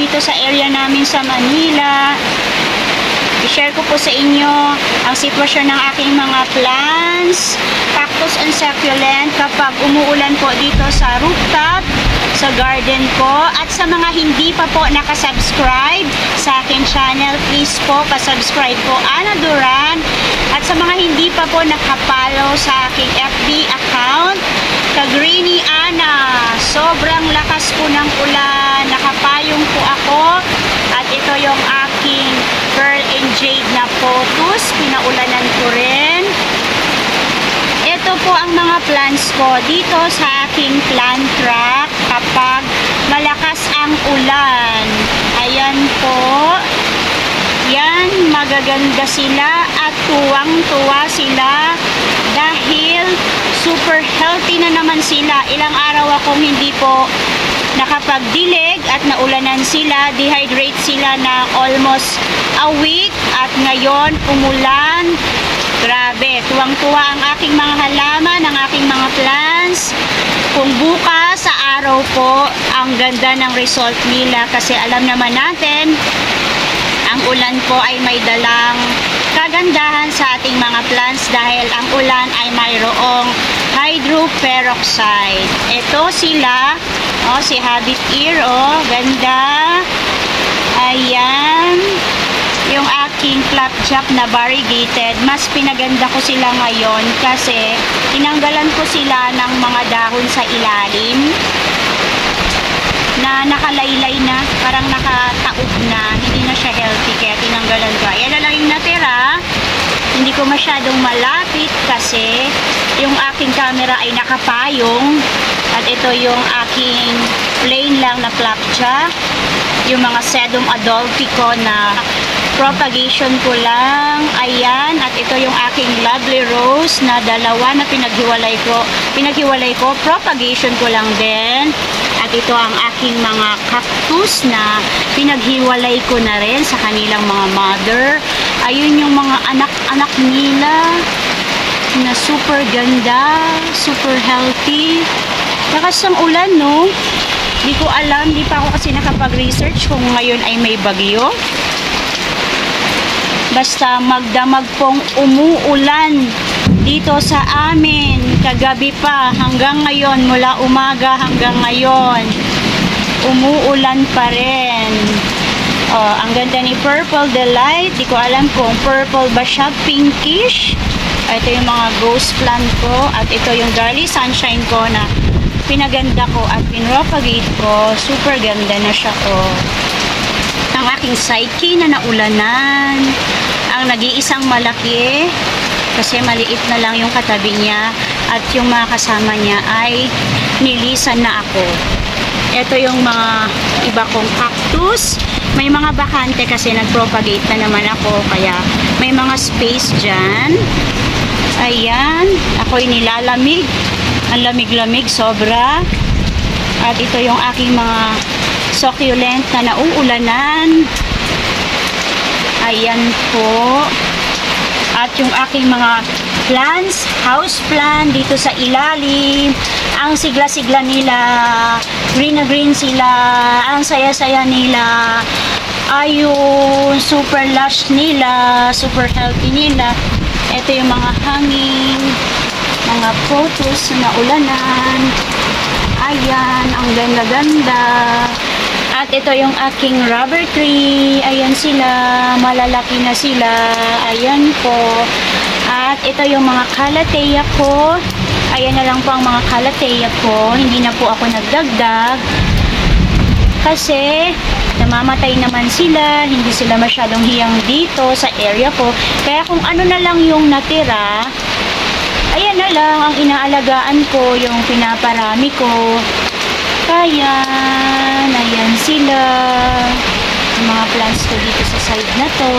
dito sa area namin sa Manila. I-share ko po sa inyo ang sitwasyon ng aking mga plants, cactus and succulent kapag umuulan po dito sa rooftop, sa garden ko. At sa mga hindi pa po nakasubscribe sa aking channel, please po pasubscribe po, Ana Duran. At sa mga hindi pa po nakapollow sa aking FB account, Kagreeny Ana. Sobrang lakas po ng ulan, nakapayong po ako. At ito yung aking Pearl and Jade na photos, pinaulanan ko rin. Ito po ang mga plants ko dito sa aking plant track kapag malakas ang ulan. Ayan po. Yan, magaganda sila at tuwang-tuwa sila dahil super healthy na naman sila. Ilang araw akong hindi po nakapagdilig at naulanan sila, dehydrate sila na almost a week at ngayon umulan. Grabe, tuwang-tuwa ang aking mga halaman, ang aking mga plants. Kung bukas sa araw po, ang ganda ng result nila kasi alam naman natin ang ulan po ay may dalang kagandahan sa ating mga plants dahil ang ulan ay mayroong hydroperoxide. Ito sila, oh, si Habit Ear, oh, ganda. Ayan, yung aking flapjack na variegated, mas pinaganda ko sila ngayon kasi tinanggalan ko sila ng mga dahon sa ilalim na nakalaylay na, parang nakataob na, hindi na siya healthy kaya tinanggalan ko. Ayan na lang yung natira. Hindi ko masyadong malapit kasi yung aking camera ay nakapayong at ito yung aking plain lang na flapjack. Yung mga sedum adolphi ko na propagation ko lang. Ayan, at ito yung aking lovely rose na dalawa na pinaghiwalay ko, propagation ko lang din. At ito ang aking mga cactus na pinaghiwalay ko na rin sa kanilang mga mother. Ayun yung mga anak-anak nila na super ganda, super healthy. Lakas ng ulan, no? Di ko alam, di pa ako kasi nakapag-research kung ngayon ay may bagyo. Basta magdamag pong umuulan dito sa amin. Kagabi pa hanggang ngayon, mula umaga hanggang ngayon, umuulan pa rin. Oh, ang ganda ni Purple Delight. Di ko alam kung purple ba siya, pinkish. Ito yung mga ghost plant ko. At ito yung Darly Sunshine ko na pinaganda ko at pinropagate ko. Super ganda na siya, oh. Ang aking Psyche na naulanan. Ang nag-iisang malaki kasi maliit na lang yung katabi niya at yung mga kasama niya ay nilisan na ako. Ito yung mga iba kong cactus. May mga bakante kasi nagpropagate na naman ako kaya may mga space dyan. Ayan, ako'y nilalamig. Ang lamig-lamig sobra. At ito yung aking mga succulent na nauulanan. Ayan po. At yung aking mga plants, house plant dito sa ilalim. Ang sigla-sigla nila. Green na green sila. Ang saya-saya nila. Ayun, super lush nila. Super healthy nila. Ito yung mga hanging, mga photos na ulanan. Ayan, ang ganda-ganda. At ito yung aking rubber tree. Ayan sila, malalaki na sila. Ayan po. At ito yung mga calathea ko. Ayan na lang po ang mga calathea ko. Hindi na po ako nagdagdag. Kasi namamatay naman sila. Hindi sila masyadong hiyang dito sa area ko. Kaya kung ano na lang yung natira, ayan na lang ang inaalagaan ko, yung pinaparami ko. Ayan, ayan sila. Yung mga plants ko dito sa side na to.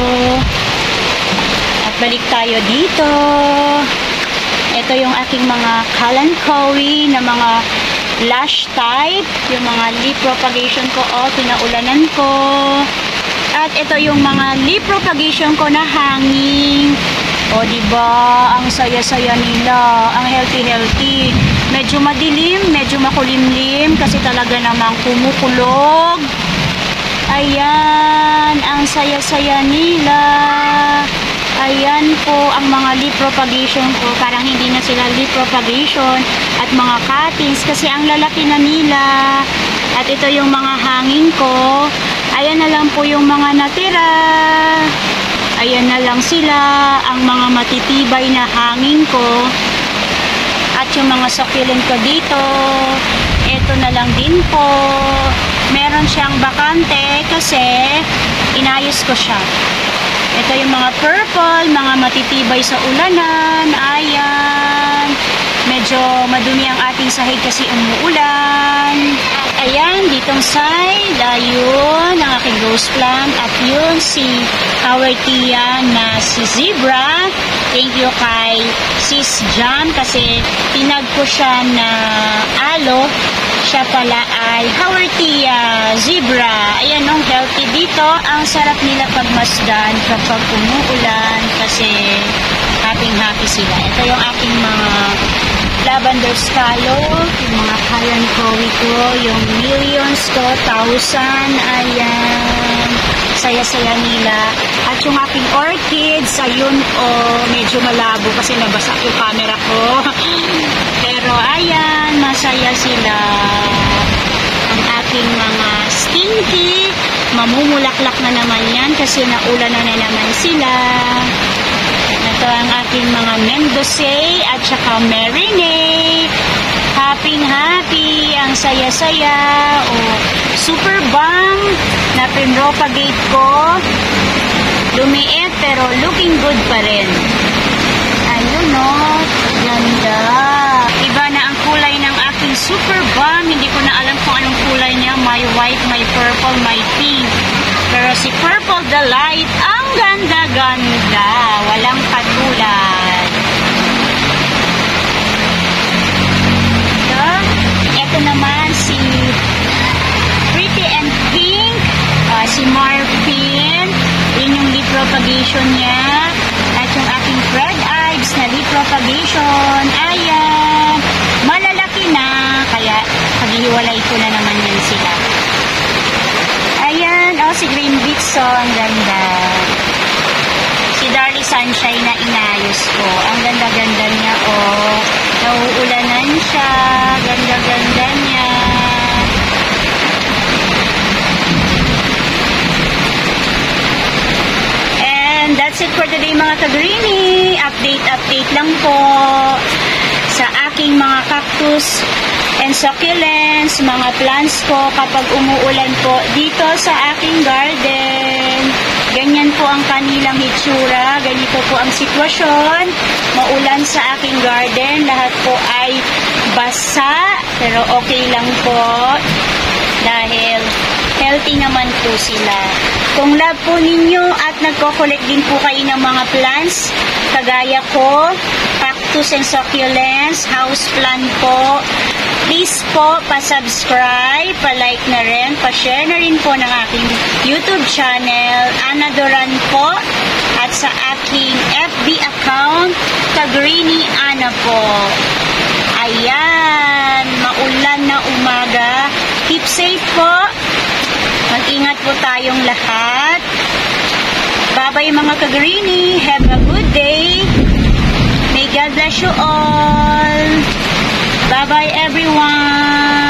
At balik tayo dito. Ito yung aking mga kalanchoe na mga lash type. Yung mga leaf propagation ko, oh, pinaulanan ko. At ito yung mga leaf propagation ko na hanging. O, diba? Ang saya-saya nila. Ang healthy-healthy. Medyo madilim, medyo makulimlim kasi talaga namang kumukulog. Ayan, ang saya-saya nila. Ayan po ang mga leaf propagation ko. Parang hindi na sila leaf propagation at mga cuttings kasi ang lalaki na nila. At ito yung mga hanging ko. Ayan na lang po yung mga natira. Ayan na lang sila, ang mga matitibay na hanging ko. At yung mga succulent ko dito, ito na lang din po. Meron siyang bakante kasi inayos ko siya. Ito yung mga purple, mga matitibay sa ulanan. Ayan. Medyo madumi ang ating sahig kasi umuulan. Ayan, ditong side, ayun, ang aking rose plant. At yun, si Hawertia na si Zebra. Thank you kay Sis Jam kasi tinag ko siya na alo. Siya pala ay Hawertia Zebra. Ayan, ang healthy dito. Ang sarap nila pagmasdan kapag umuulan kasi happy sila. Ito yung aking mga lavender scallop, yung mga kalanchoe ko, yung millions ko, 1,000, ayan, saya-saya nila. At yung aking orchids, ayun, medyo malabo kasi nabasa yung camera ko. Pero ayan, masaya sila. Ang aking mga stinky, mamumulaklak na naman yan kasi naulan na naman sila. Ito ang aking mga Mendoza at saka Marinade. Happy, ang saya-saya. Super bang na pinropagate ko. Lumiit pero looking good pa rin. Ayun o, ganda. Iba na ang kulay ng aking super bang. Hindi ko na alam kung anong kulay niya. May white, may purple, may pink. Pero si Purple Delight, ang ganda-ganda. Walang katulad. Ito naman si Pretty and Pink, si Marpin. Yun yung leaf propagation niya. At yung aking red eyes na leaf propagation. Ayan. Malalaki na. Kaya paghihiwalay ko na naman yan sila. Ayan, si Green Beats, ang ganda. Si Darly Sunshine na inayos ko. Ang ganda-ganda niya, nauulanan siya. Ganda-ganda niya. And that's it for today, mga ka-greenie. Update lang po sa aking mga cactus and succulents, mga plants ko kapag umuulan po dito sa aking garden. Ganyan po ang kanilang hitsura. Ganito po ang sitwasyon. Maulan sa aking garden. Lahat po ay basa. Pero okay lang po. Dahil healthy naman po sila. Kung love po ninyo at nagko-collect din po kayo ng mga plants, kagaya ko, cactus and succulents, house plant po, please po, pa-subscribe, pa-like na rin, pa-share na rin po ng aking YouTube channel, Ana Doran po, at sa aking FB account, ka-greenie Ana po. Ayan, maulan na umaga. Keep safe po. Mag-ingat po tayong lahat. Bye-bye mga ka-greenie. Have a good day. May God bless you all. Bye-bye everyone.